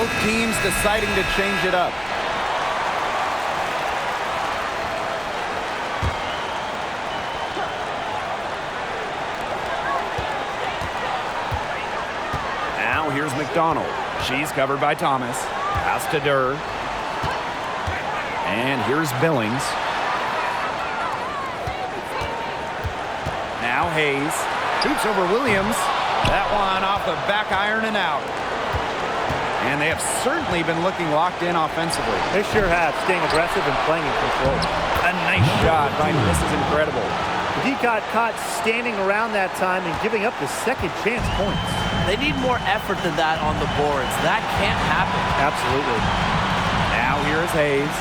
Both teams deciding to change it up. Now here's McDonald. She's covered by Thomas. Pass to Durr. And here's Billings. Now Hayes. Shoots over Williams. That one off the back iron and out. And they have certainly been looking locked in offensively. They sure have, staying aggressive and playing in control. A nice shot by Mrs. Incredible. He got caught standing around that time and giving up the second chance points. They need more effort than that on the boards. That can't happen. Absolutely. Now here's Hayes.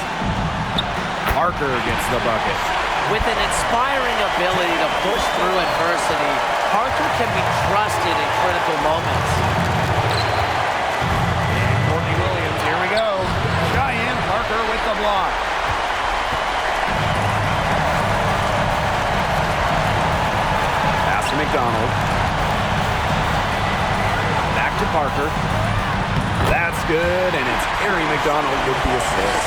Parker gets the bucket. With an inspiring ability to push through adversity, Parker can be trusted in critical moments. And Courtney Williams, here we go. Cheyenne Parker with the block. Pass to McDonald. Back to Parker. That's good, and it's Harry McDonald with the assist.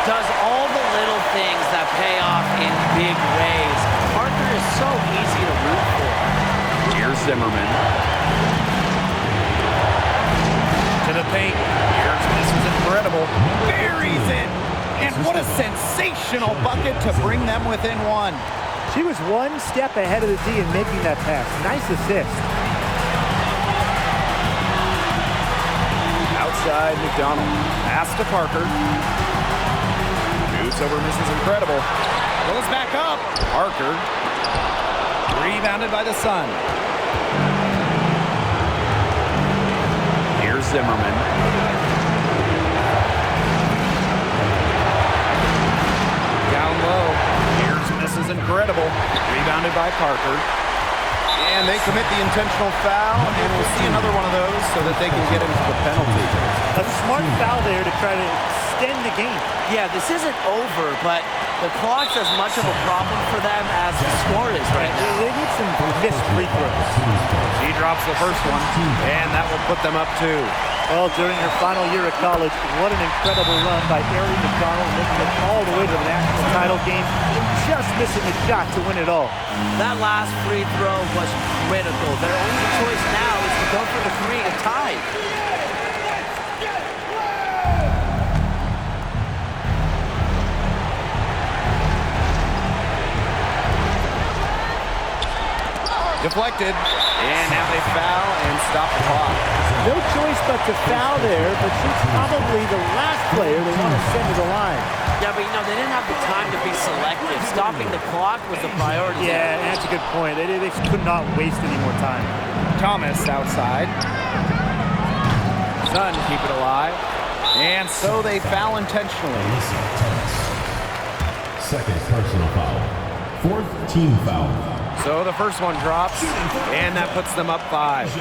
Does all the little things that pay off in big ways. Parker is so easy to root for. Here's Zimmerman. To the paint. Here's Mrs. Incredible. Buries it. And what a sensational bucket to bring them within one. She was one step ahead of the D in making that pass. Nice assist. Outside McDonald. Pass to Parker. Shoots over Mrs. Incredible. Goes back up. Parker. Rebounded by the Sun. Here's Zimmerman. Down low. Here's Mrs. Incredible. Rebounded by Parker. And they commit the intentional foul, and we'll see another one of those so that they can get into the penalty. A smart foul there to try to extend the game. Yeah, this isn't over, but the clock's as much of a problem for them as the score is right now. They need some missed free throws. She drops the first one, and that will put them up 2. Well, during her final year at college, what an incredible run by Harry McDonald, making it all the way to the national title game, just missing a shot to win it all. That last free throw was critical. Their only choice now is to go for the 3 and tie. Deflected, and now they foul and stop the clock. No choice but to foul there, but she's probably the last player they want to send to the line. Yeah, but they didn't have the time to be selective. Stopping the clock was a priority. Yeah, that's a good point. They could not waste any more time. Thomas outside. Sun keep it alive. And so they foul intentionally. Second personal foul. Fourth team foul. So the first one drops, and that puts them up 5.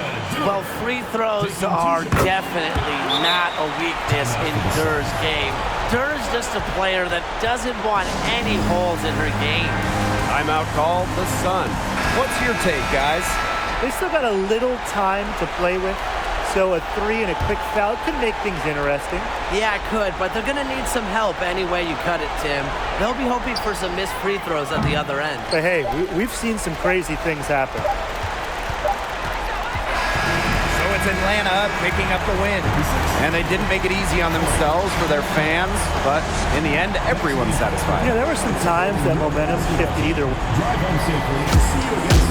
Well, free throws are definitely not a weakness in Durr's game. Durr's just a player that doesn't want any holes in her game. Timeout called the Sun. What's your take, guys? They still got a little time to play with, so a 3 and a quick foul could make things interesting. Yeah, it could, but they're going to need some help any way you cut it, Tim. They'll be hoping for some missed free throws at the other end. But hey, we've seen some crazy things happen. So it's Atlanta picking up the win. And they didn't make it easy on themselves for their fans, but in the end, everyone's satisfied. Yeah, there were some times that momentum shifted either way. Drive home safely. See you again soon.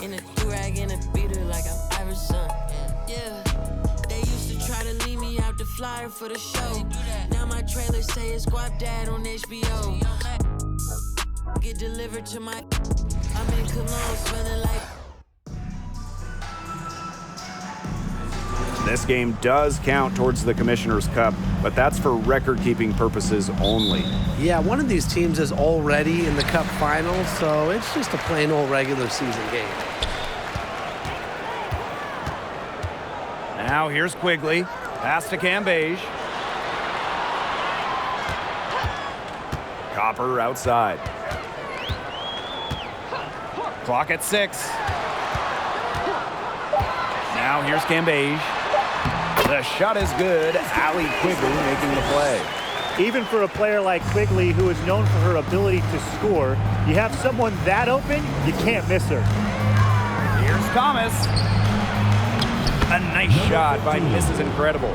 In a do-rag and a beater like I'm Iverson. Yeah. They used to try to leave me out the flyer for the show. Now my trailer say it's Guap Dad on HBO. Get delivered to my... I'm in Cologne smelling like... This game does count towards the Commissioner's Cup, but that's for record-keeping purposes only. Yeah, one of these teams is already in the Cup final, so it's just a plain old regular season game. Now here's Quigley. Pass to Cambage. Copper outside. Clock at 6. Now here's Cambage. The shot is good. Allie Quigley making the play. Even for a player like Quigley, who is known for her ability to score, you have someone that open, you can't miss her. Here's Thomas. A nice shot by Mrs. Incredible.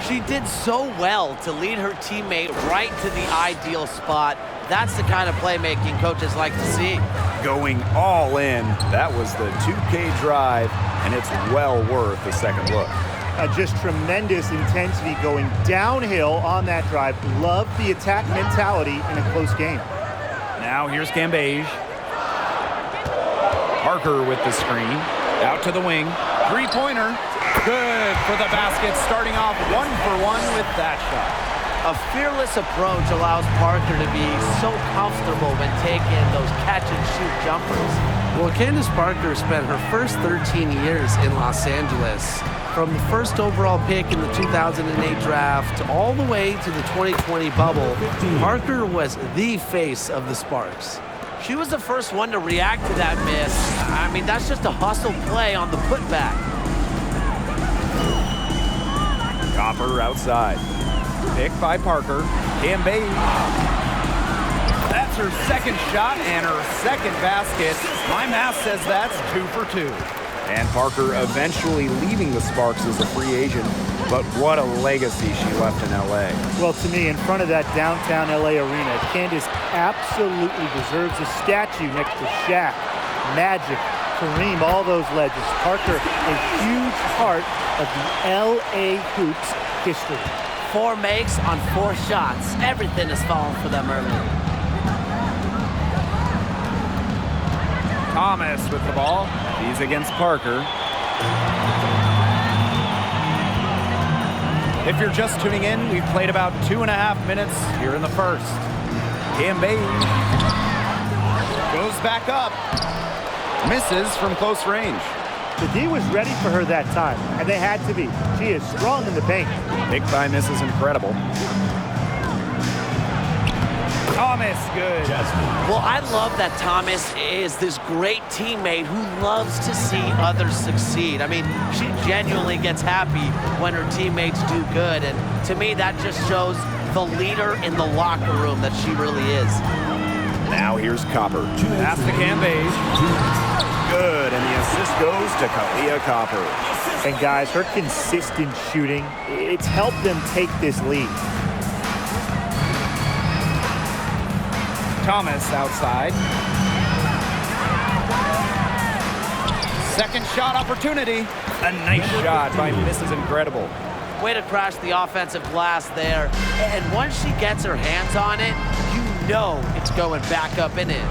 She did so well to lead her teammate right to the ideal spot. That's the kind of playmaking coaches like to see. Going all in. That was the 2K drive, and it's well worth the second look. Just tremendous intensity going downhill on that drive. Love the attack mentality in a close game. Now here's Cambage. Parker with the screen. Out to the wing. Three-pointer. Good for the basket, starting off 1-for-1 with that shot. A fearless approach allows Parker to be so comfortable when taking those catch-and-shoot jumpers. Well, Candace Parker spent her first 13 years in Los Angeles. From the first overall pick in the 2008 draft all the way to the 2020 bubble, Parker was the face of the Sparks. She was the first one to react to that miss. I mean, that's just a hustle play on the putback. Copper outside. Pick by Parker. Cambage. That's her second shot and her second basket. My math says that's 2 for 2. And Parker eventually leaving the Sparks as a free agent, but what a legacy she left in LA. Well, to me, in front of that downtown LA arena, Candace absolutely deserves a statue next to Shaq, Magic, Kareem, all those legends. Parker, a huge part of the LA Hoops history. 4 makes on 4 shots. Everything has fallen for them early. Thomas with the ball. He's against Parker. If you're just tuning in, we've played about 2.5 minutes here in the first. Cambage goes back up. Misses from close range. The D was ready for her that time, and they had to be. She is strong in the paint. Picked by Mrs. Incredible. Thomas, good. Well, I love that Thomas is this great teammate who loves to see others succeed. I mean, she genuinely gets happy when her teammates do good, and to me, that just shows the leader in the locker room that she really is. Now here's Copper. Pass to Cambage. Good, and the assist goes to Kalia Copper. And guys, her consistent shooting, it's helped them take this lead. Thomas outside. Second shot opportunity. A nice shot by Mrs. Incredible. Way to crash the offensive glass there. And once she gets her hands on it, you know it's going back up and in.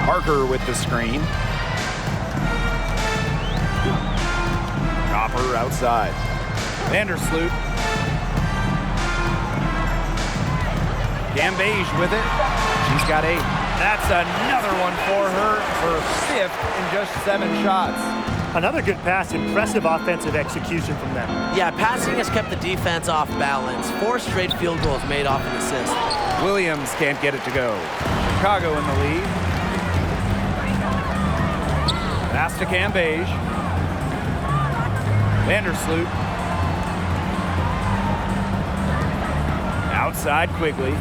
Parker with the screen. Copper outside. Vandersloot. Cambage with it. She's got 8. That's another one for her, her 5th in just 7 shots. Another good pass, impressive offensive execution from them. Yeah, passing has kept the defense off balance. 4 straight field goals made off an assist. Williams can't get it to go. Chicago in the lead. Pass to Cambage. Vandersloot. Outside Quigley.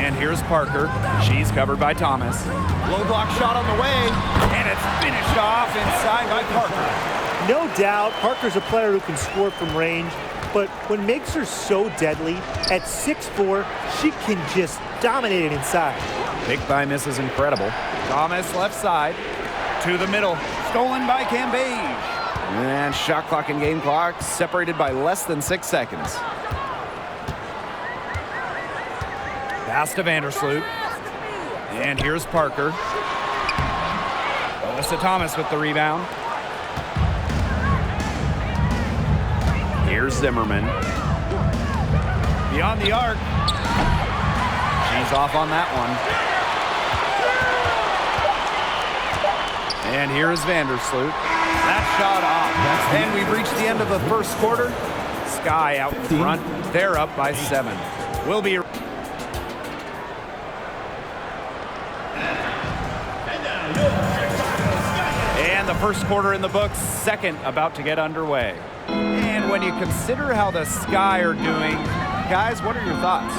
And here's Parker. She's covered by Thomas. Low block shot on the way. And it's finished off inside by Parker. No doubt, Parker's a player who can score from range, but what makes her so deadly, at 6'4", she can just dominate it inside. Picked by Mrs. Incredible. Thomas left side. To the middle. Stolen by Cambage. And shot clock and game clock separated by less than 6 seconds. Pass to Vandersloot. And here's Parker. Alyssa Thomas with the rebound. Here's Zimmerman. Beyond the arc. She's off on that one. And here is Vandersloot. That shot off. And we've reached the end of the first quarter. Sky out in front. They're up by 7. We'll be... And the first quarter in the books, second about to get underway. And when you consider how the Sky are doing, guys, what are your thoughts?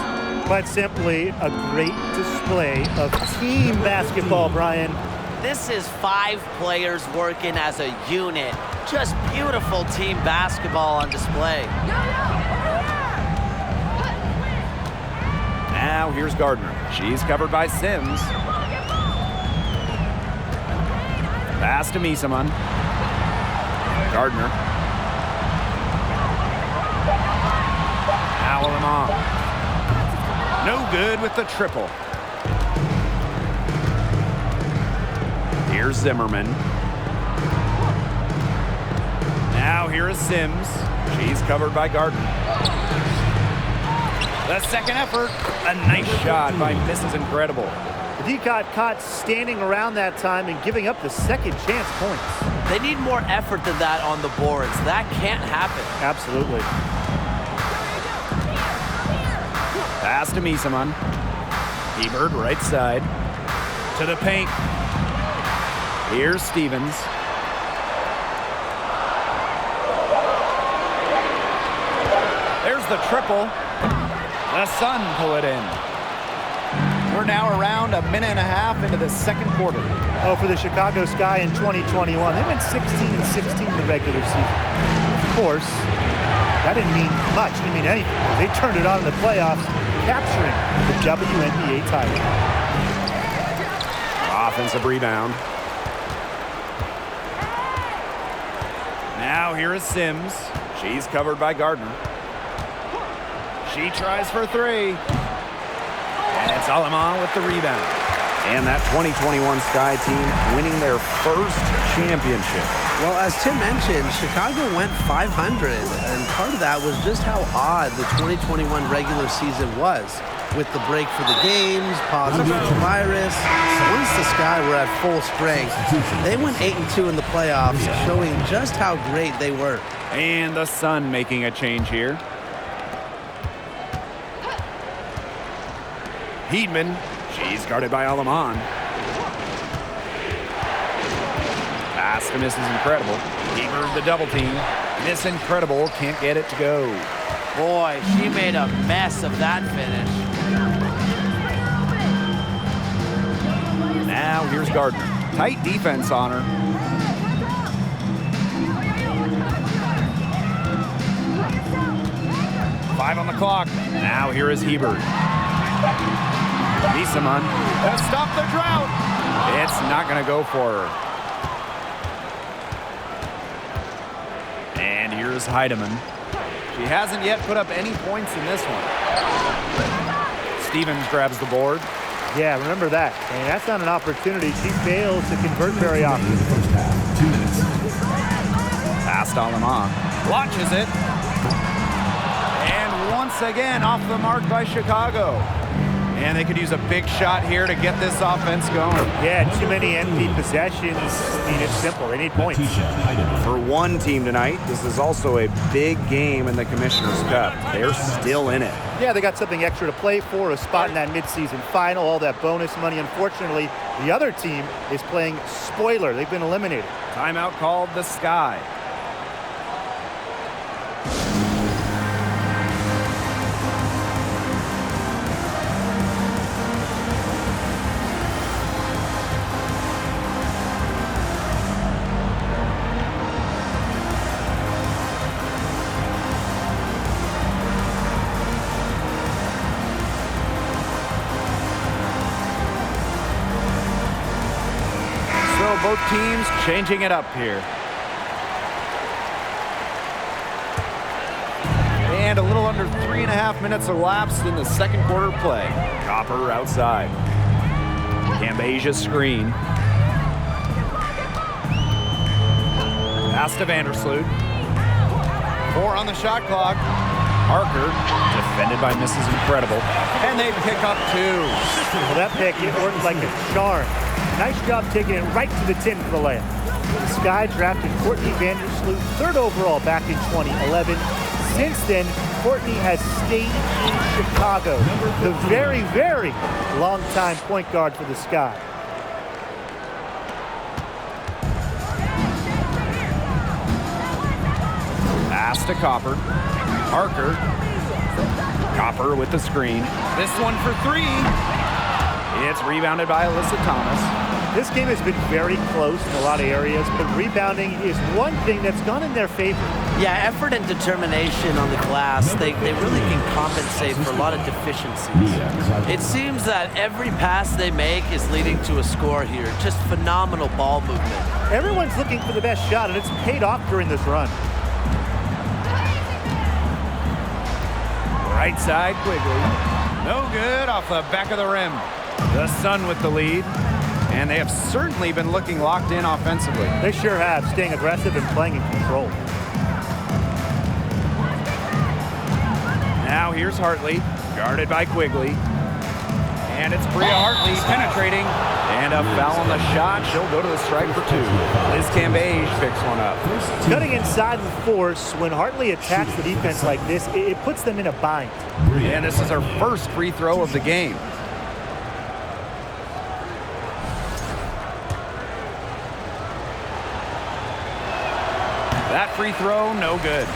Quite simply, a great display of team basketball, Brian. This is 5 players working as a unit. Just beautiful team basketball on display. Now here's Gardner. She's covered by Sims. Pass to Misaman. Gardner. Now Lamont. No good with the triple. Here's Zimmerman. Now here is Sims. She's covered by Gardner. The second effort. A nice shot by Mrs. Incredible. He got caught standing around that time and giving up the second chance points. They need more effort than that on the boards. That can't happen. Absolutely. Pass to Misaman. Hebert right side. To the paint. Here's Stevens. There's the triple. The Sun pull it in. We're now around a minute and a half into the second quarter. Oh, for the Chicago Sky in 2021, they went 16-16 in the regular season. Of course, that didn't mean much. It didn't mean anything. They turned it on in the playoffs, capturing the WNBA title. Offensive rebound. Now here is Sims. She's covered by Gardner. She tries for 3. And it's Aleman with the rebound. And that 2021 Sky team winning their first championship. Well, as Tim mentioned, Chicago went 500, and part of that was just how odd the 2021 regular season was. With the break for the games, pause due to virus. Once the Sky were at full strength, they went 8-2 in the playoffs, showing just how great they were. And the Sun making a change here. Heedman, she's guarded by Aleman. Pass to Mrs. Incredible. Hebert the double team. Miss Incredible can't get it to go. Boy, she made a mess of that finish. Now here's Gardner. Tight defense on her. Five on the clock. Now here is Hebert. Misaman gonna stop the drought. It's not gonna go for her. And here's Heidemann. She hasn't yet put up any points in this one. Stevens grabs the board. Yeah, remember that. And that's not an opportunity. She fails to convert very often. First half, 2 minutes. Past Aleman. Watches it. And once again off the mark by Chicago. And they could use a big shot here to get this offense going. Yeah, too many empty possessions. I mean, it's simple. They need points. For one team tonight, this is also a big game in the Commissioner's Cup. They're still in it. Yeah, they got something extra to play for, a spot in that midseason final, all that bonus money. Unfortunately, the other team is playing spoiler. They've been eliminated. Timeout called the Sky. both teams changing it up here. And a little under 3.5 minutes elapsed in the second quarter play. Copper outside. Napjcyd screen. Pass to Vandersloot. 4 on the shot clock. Parker, defended by Mrs. Incredible. And they pick up 2. Well, that pick, it worked like a charm. Nice job taking it right to the tin for the layup. The Sky drafted Courtney Vandersloot 3rd overall back in 2011. Since then, Courtney has stayed in Chicago, the very, very long-time point guard for the Sky. Pass to Copper. Parker. Copper with the screen. This one for 3. It's rebounded by Alyssa Thomas. This game has been very close in a lot of areas, but rebounding is one thing that's gone in their favor. Yeah, effort and determination on the glass, they really can compensate for a lot of deficiencies. It seems that every pass they make is leading to a score here. Just phenomenal ball movement. Everyone's looking for the best shot, and it's paid off during this run. Right side, Quigley. No good off the back of the rim. The Sun with the lead. And they have certainly been looking locked in offensively. They sure have, staying aggressive and playing in control. Now here's Hartley, guarded by Quigley. And it's Bria Hartley penetrating. And a foul on the shot. She'll go to the strike for 2. Liz Napjcyd picks one up. Cutting inside with force, when Hartley attacks the defense like this, it puts them in a bind. And this is her first free throw of the game. That free throw, no good.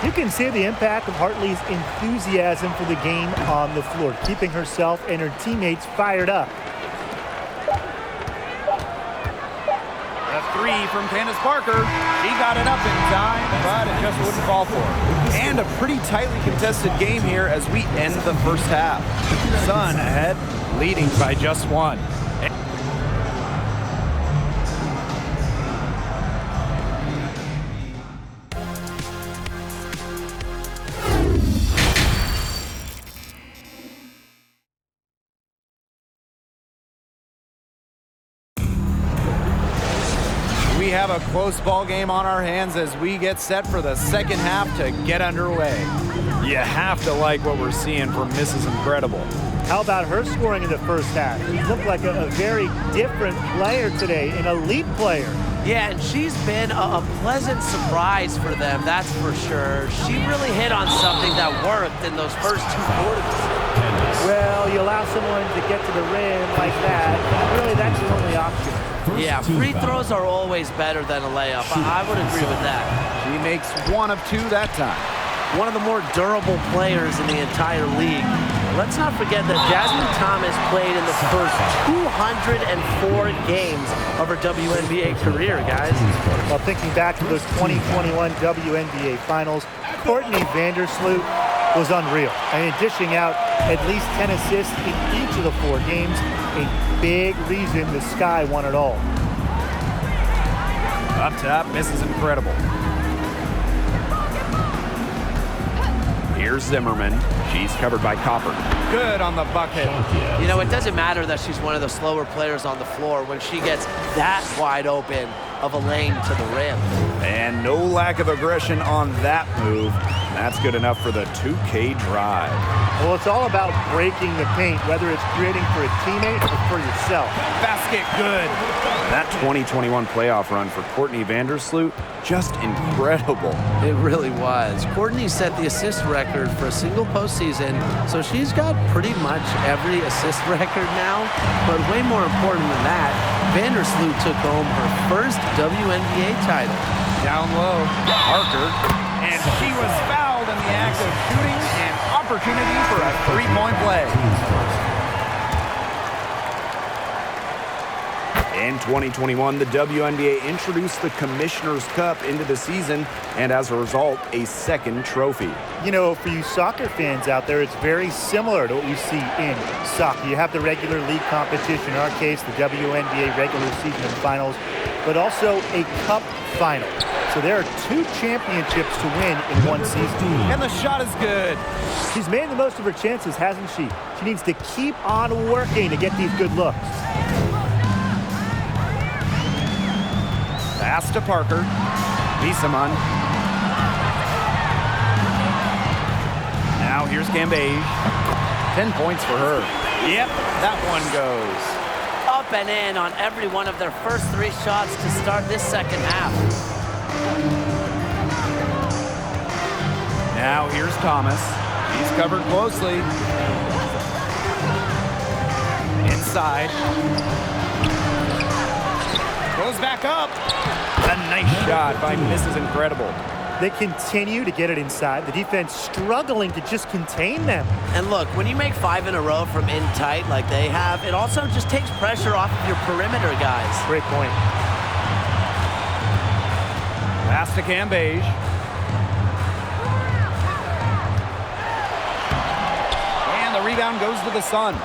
You can see the impact of Hartley's enthusiasm for the game on the floor, keeping herself and her teammates fired up. A 3 from Candace Parker. She got it up in time, but it just wouldn't fall for her. And a pretty tightly contested game here as we end the first half. Sun ahead, leading by just 1. We have a close ball game on our hands as we get set for the second half to get underway. You have to like what we're seeing from Mrs. Incredible. How about her scoring in the first half? She looked like a very different player today, an elite player. Yeah, and she's been a pleasant surprise for them, that's for sure. She really hit on something that worked in those first 2 quarters. Well, you allow someone to get to the rim like that, really that's your only option. Yeah, free throws are always better than a layup. I would agree with that. She makes 1 of 2 that time. One of the more durable players in the entire league. Let's not forget that Jasmine Thomas played in the first 204 games of her WNBA career, guys. Well, thinking back to those 2021 WNBA finals, Courtney Vandersloot was unreal. I mean, dishing out at least 10 assists in each of the 4 games, a big reason the Sky won it all. Up top, Mrs. Incredible. Here's Zimmerman. She's covered by Copper. Good on the bucket. You know, it doesn't matter that she's one of the slower players on the floor when she gets that wide open of a lane to the rim. And no lack of aggression on that move. That's good enough for the 2K drive. Well, it's all about breaking the paint, whether it's creating for a teammate or for yourself. Basket good. That 2021 playoff run for Courtney Vandersloot, just incredible. It really was. Courtney set the assist record for a single postseason, so she's got pretty much every assist record now. But way more important than that, Vandersloot took home her first WNBA title. Down low, Parker, and she was fouled in the act of shooting an opportunity for a 3-point play. In 2021, the WNBA introduced the Commissioner's Cup into the season, and as a result, a second trophy. You know, for you soccer fans out there, it's very similar to what we see in soccer. You have the regular league competition, in our case, the WNBA regular season and finals, but also a cup final. So there are 2 championships to win in one season. And the shot is good. She's made the most of her chances, hasn't she? She needs to keep on working to get these good looks. Pass to Parker. Bissamon. Now here's Cambage. 10 points for her. Yep, that one goes. Up and in on every one of their first 3 shots to start this second half. Now here's Thomas. He's covered closely. Inside. Goes back up. A nice shot by Mrs. Incredible. They continue to get it inside. The defense struggling to just contain them. And look, when you make 5 in a row from in tight like they have, it also just takes pressure off of your perimeter guys. Great point. Pass to Cambage. And the rebound goes to the Sun.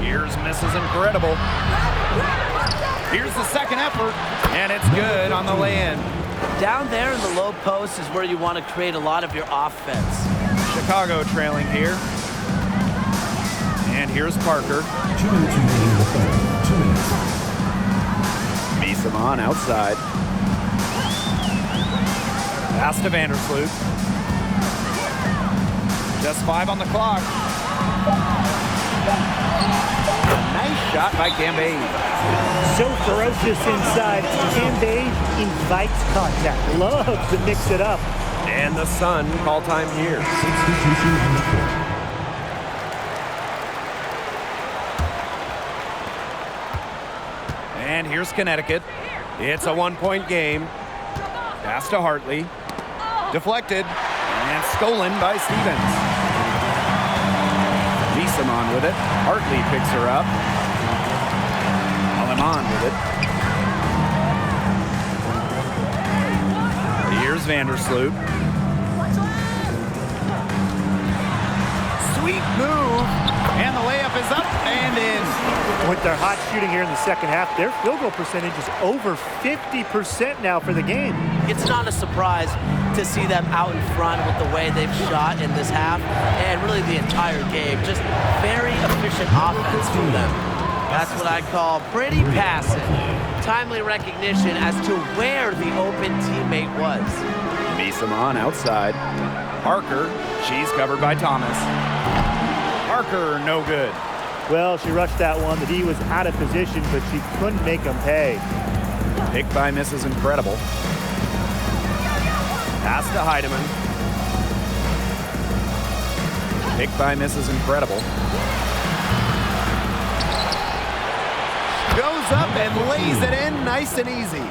Here's Mrs. Incredible. Here's the second effort, and it's good on the lay-in. Down there in the low post is where you want to create a lot of your offense. Chicago trailing here. And here's Parker. 2 minutes remaining in the third. 2 minutes. Bissamon outside. Pass to Vandersloot. Just 5 on the clock. Nice shot by Cambage. So ferocious inside. Cambage invites contact. Loves to mix it up. And the Sun call time here. Substitution on the court. And here's Connecticut. It's a 1-point game. Pass to Hartley. Deflected. And stolen by Stevens. Bissamon with it. Hartley picks her up. Aleman with it. Here's Vandersloot. Sweet move. And the layup is up and in. With their hot shooting here in the second half, their field goal percentage is over 50% now for the game. It's not a surprise to see them out in front with the way they've shot in this half and really the entire game. Just very efficient offense from them. That's what I call pretty passive. Timely recognition as to where the open teammate was. Bissamon outside. Parker, she's covered by Thomas. Parker, no good. Well, she rushed that one. The D was out of position, but she couldn't make them pay. Picked by Mrs. Incredible. Pass to Heidemann. Picked by Mrs. Incredible. Goes up and lays it in nice and easy.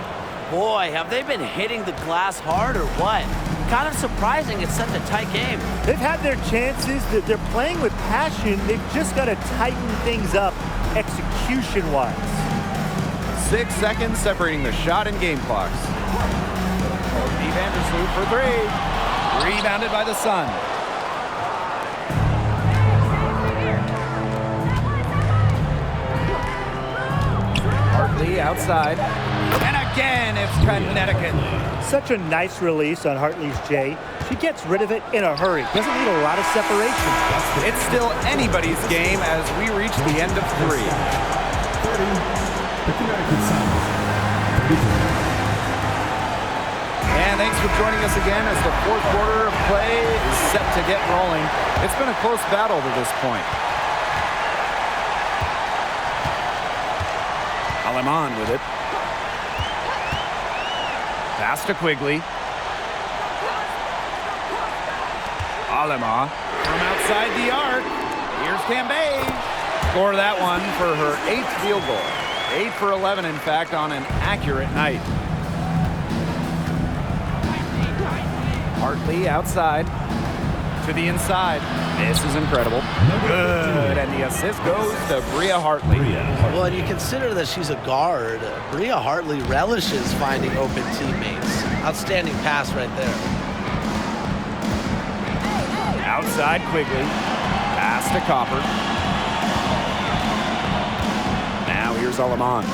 Boy, have they been hitting the glass hard or what? Kind of surprising it's such a tight game. They've had their chances. They're playing with passion. They've just got to tighten things up execution-wise. 6 seconds separating the shot and game clocks. Vandersloot for 3. Rebounded by the Sun. Hartley outside. And again, it's Connecticut. Such a nice release on Hartley's J. She gets rid of it in a hurry. Doesn't need a lot of separation. It's still anybody's game as we reach the end of 3. The Connecticut Sun. And thanks for joining us again as the 4th quarter of play is set to get rolling. It's been a close battle to this point. Aleman with it. Pass to Quigley. Alema from outside the arc. Here's Cambage. Score that one for her 8th field goal. 8 for 11, in fact, on an accurate night. Hartley outside. To the inside. This is incredible. Good. And the assist goes to Bria Hartley. Well, and you consider that she's a guard. Bria Hartley relishes finding open teammates. Outstanding pass right there. Outside Quigley. Pass to Copper. Now here's Aleman.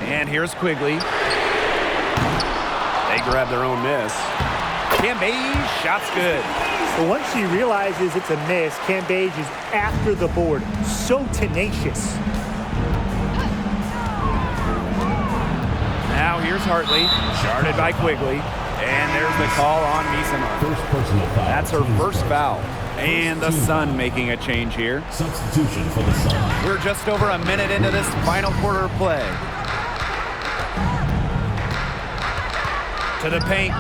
And here's Quigley. They grab their own miss. Cambage, shot's good. But once she realizes it's a miss, Cambage is after the board. So tenacious. Now here's Hartley, guarded by Quigley. And there's the call on Misama. First personal foul. That's her first foul. And the Sun making a change here. Substitution for the Sun. We're just over a minute into this final quarter of play. To the paint.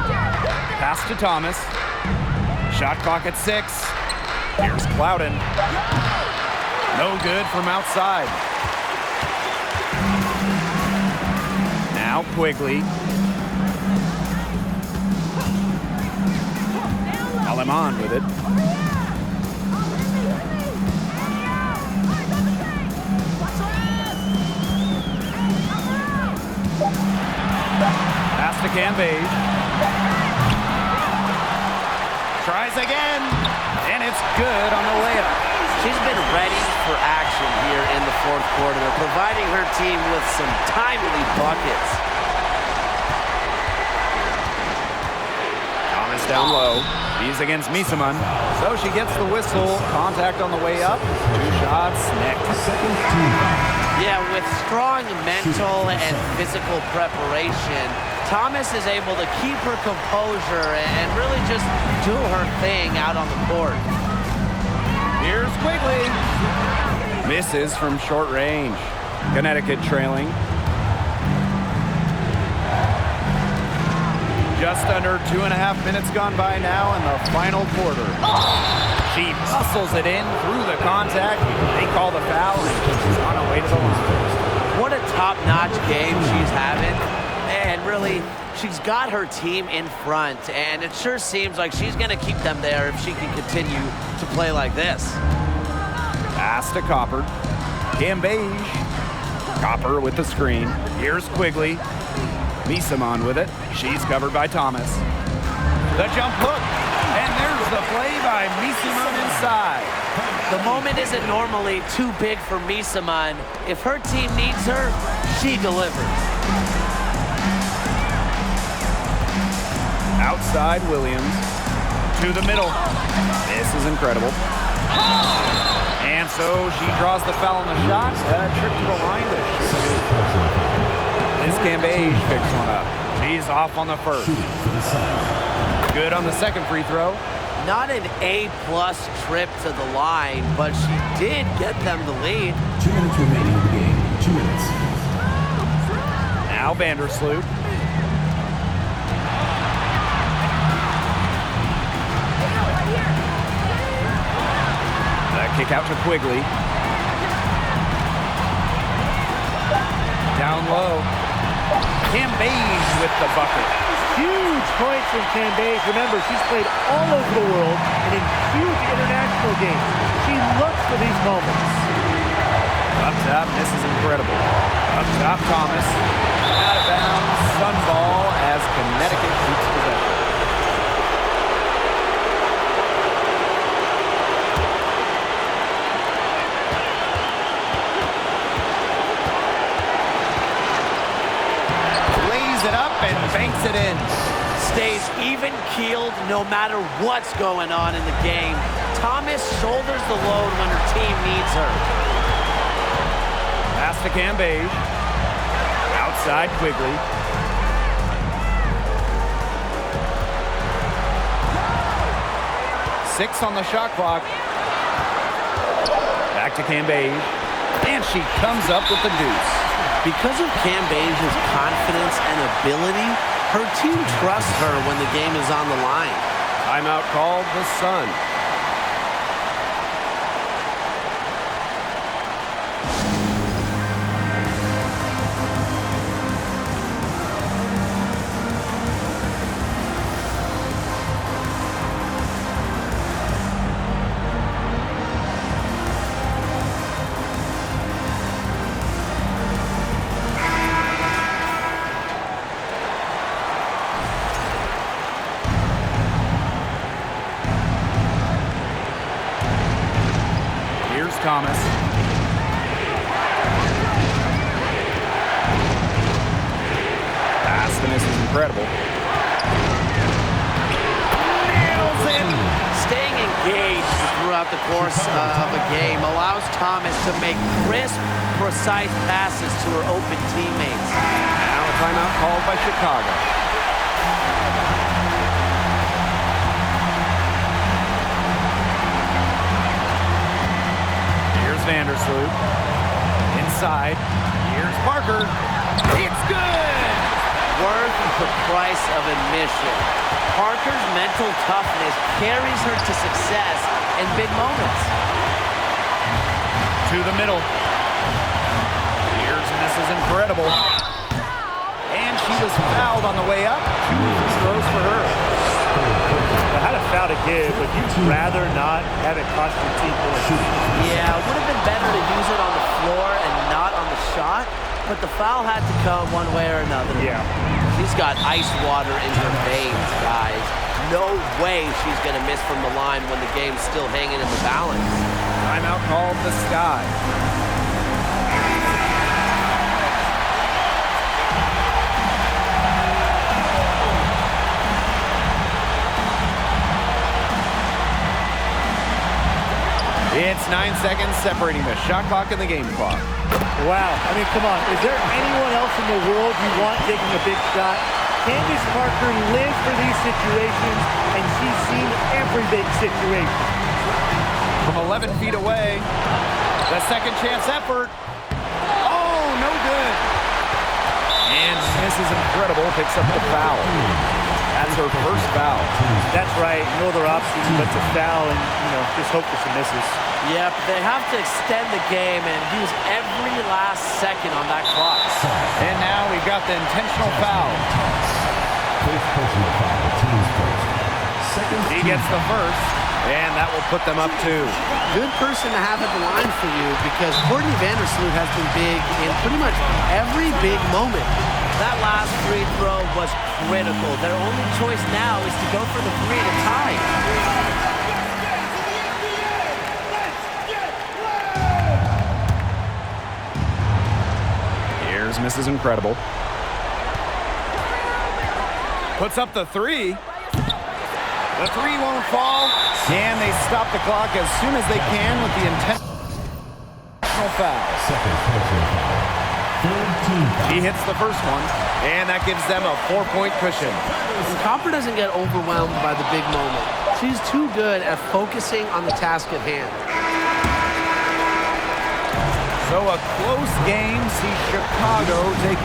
Pass to Thomas. Shot clock at 6. Here's Clouden. No good from outside. Now Quigley. Aleman with it. Pass to Cambage. Tries again, and it's good on the layup. She's been ready for action here in the fourth quarter, providing her team with some timely buckets. Thomas down low. He's against Misaman. So she gets the whistle. Contact on the way up. 2 shots next. Yeah, with strong mental and physical preparation, Thomas is able to keep her composure and really just do her thing out on the court. Here's Quigley. Misses from short range. Connecticut trailing. Just under 2.5 minutes gone by now in the final quarter. She muscles it in through the contact. They call the foul, and she's on her way to the line. What a top-notch game she's having. And really, she's got her team in front, and it sure seems like she's going to keep them there if she can continue to play like this. Pass to Copper. Cambage. Copper with the screen. Here's Quigley. Misaman with it. She's covered by Thomas. The jump hook. And there's the play by Misaman inside. The moment isn't normally too big for Misaman. If her team needs her, she delivers. Outside Williams. To the middle. This is incredible. And so she draws the foul on the shot. Trip to the line to shoot. This Cambage picks one up. She's off on the first. Good on the second free throw. Not an A-plus trip to the line, but she did get them the lead. 2 minutes remaining in the game. 2 minutes. Now Vandersloot. The kick out to Quigley. Down low. Cambage with the bucket. Huge points from Cambage. Remember, she's played all over the world and in huge international games. She looks for these moments. Up top, this is incredible. Up top, Thomas. Out of bounds, Sun ball as Connecticut keeps possession. It up and banks it in. Stays even-keeled no matter what's going on in the game. Thomas shoulders the load when her team needs her. Pass to Cambage. Outside Quigley. Six on the shot clock. Back to Cambage. And she comes up with the deuce. Because of Cambage's confidence and ability, her team trusts her when the game is on the line. Timeout called the Sun. Here's Thomas. Pass to miss is incredible. Nails it. Staying engaged throughout the course of a game allows Thomas to make crisp, precise passes to her open teammates. Now a timeout called by Chicago. Here's Vandersloot. Inside. Here's Parker. It's good! Worth the price of admission. Parker's mental toughness carries her to success in big moments. To the middle. Here's Mrs. Incredible. And she was fouled on the way up. 2 free throws for her. I had a foul to give, but you'd rather not have it cost your team points. Yeah, it would have been better to use it on the floor and not on the shot, but the foul had to come one way or another. Yeah. She's got ice water in her veins, guys. No way she's going to miss from the line when the game's still hanging in the balance. Timeout called the Sky. It's 9 seconds separating the shot clock and the game clock. Wow. I mean, come on. Is there anyone else in the world you want taking a big shot? Candace Parker lives for these situations, and she's seen every big situation. From 11 feet away, the second chance effort. Oh, no good. And Mrs. Incredible picks up the foul. That's her first foul. That's right. No other option but to foul and, just hope for some misses. Yep, they have to extend the game and use every last second on that clock. And now we've got the intentional foul. First personal foul, team's first. Second He gets the first, and that will put them up 2. Good person to have at the line for you because Courtney Vandersloot has been big in pretty much every big moment. That last free throw was critical. Their only choice now is to go for the 3 to tie. Here's Mrs. Incredible. Puts up the 3. The 3 won't fall. And they stop the clock as soon as they can with the intentional foul. Second personal foul. Third team foul. He hits the first one, and that gives them a 4-point cushion. Copper doesn't get overwhelmed by the big moment. She's too good at focusing on the task at hand. So a close game sees Chicago take